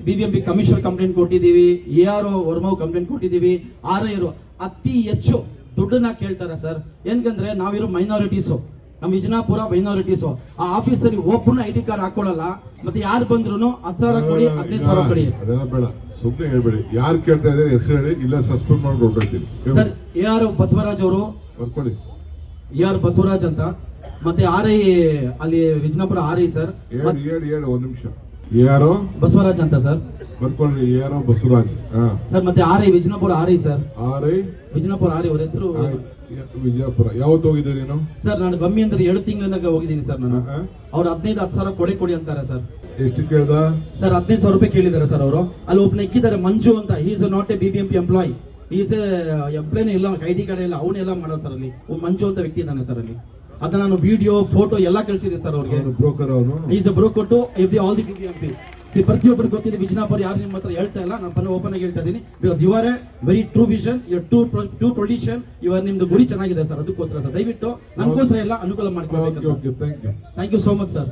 BBMP commissioner complaint ಕೊಟ್ಟಿದೀವಿ, AR Varma complaint ಕೊಟ್ಟಿದೀವಿ. RIರು ಅತಿ ಹೆಚ್ಚು ದುಡ್ಡನ್ನ ಕೇಳ್ತಾರೆ ಸರ್. ಏನಕಂದ್ರೆ ನಾವಿರೋ ಮೈನಾರಿಟೀಸು, ನಮ್ಮ ವಿಜಯಪುರ ಮೈನಾರಿಟೀಸು. ಆ ಆಫೀಸಲ್ಲಿ ಒಬ್ಬನ ID ಕಾರ್ಡ್ ಹಾಕೊಳ್ಳಲ್ಲ. ಮತ್ತೆ ಯಾರು ಬಂದ್ರು 10,000 ಕೊಡಿ, 15,000 ಕೊಡಿ. ಅದೆಲ್ಲ ಬೇಡ, ಸುಮ್ಮನೆ ಹೇಳ್ಬೇಡಿ. ಯಾರು ಕೇಳ್ತಾ ಇದ್ದಾರೆ ಹೆಸರು ಹೇಳಿ, ಇಲ್ಲ ಸಸ್ಪೆಂಡ್ ಮಾಡಿ ಹೊರಡ್ತೀನಿ ಸರ್. AR ಬಸವರಾಜ್ ಅವರು ಬರ್ಕೊಳ್ಳಿ. AR ಬಸವರಾಜ್ ಅಂತ. ಮತ್ತೆ RI ಅಲ್ಲಿ ವಿಜಯಪುರ RI ಸರ್. ಹೇಳಿ ಒಂದ್ ನಿಮಿಷ. AR ಬಸವರಾಜ್ ಅಂತ ಸರ್. ಬರ್ಕೊಳ್ಳಿ. AR Basavaraj sir. ಮತ್ತೆ RI Vijayapura RI sir. RI Vijayapura RI ಅವ್ರ ಹೆಸರು ವಿಜಯಪುರ. ಯಾವತ್ತು ಹೋಗಿದ್ದೆ ನೀನು? ಸರ್ ನಾನು ಕಮ್ಮಿ ಅಂದ್ರೆ 2 ತಿಂಗಳಿಂದ ಹೋಗಿದ್ದೀನಿ ಸರ್. ನಾನು ಅವ್ರು 15,000 ಕೊಡಿ ಅಂತಾರೆ ಸರ್. ಎಷ್ಟು ಕೇಳ್ದ ಸರ್? 15,000 ರೂಪಾಯಿ ಕೇಳಿದ್ದಾರೆ ಸರ್ ಅವರು. ಅಲ್ಲಿ ಒಬ್ಬನ ಇಕ್ಕಿದ್ದಾರೆ ಮಂಜು ಅಂತ. Is not a BBMP employee. Is ಎಂಪ್ಲಾಯ್ನೇ ಇಲ್ಲ, ID ಕಾರ್ಡ್ ಇಲ್ಲ, ಅವನ್ನೆಲ್ಲ ಮಾಡೋದು ಸರ್. ಅಲ್ಲಿ ಮಂಜು ಅಂತ ವ್ಯಕ್ತಿ ಇದ್ದಾನೆ ಸರ್ ಅಲ್ಲಿ. ಅದನ್ನ ನಾನು ವಿಡಿಯೋ ಫೋಟೋ ಎಲ್ಲ ಕಳಿಸಿದ್ದೀನಿ ಸರ್ ಅವ್ರಿಗೆ. ಬ್ರೋಕರ್ ಅವನು. Is a broker to all the BBMP. ಪ್ರತಿಯೊಬ್ಬರಿಗೆ ಗೊತ್ತಿದೆ. ವಿಜಯಪುರ ಯಾರು ನಿಮ್ಮ ಹತ್ರ ಹೇಳ್ತಾ ಇಲ್ಲ, ನಾನು ಓಪನ್ ಆಗಿ ಹೇಳ್ತಾ ಇದ್ದೀನಿ. Because you are a very true vision, your true tradition, ಇವರ್ ನಿಮ್ದು ಗುರಿ ಚೆನ್ನಾಗಿದೆ ಸರ್. ಅದಕ್ಕೋಸ್ಕರ ಸರ್ ದಯವಿಟ್ಟು ನನಗೋಸ್ಕರ ಎಲ್ಲ ಅನುಕೂಲ ಮಾಡ್ಕೊಳ್ಬೇಕು. Thank you so much sir.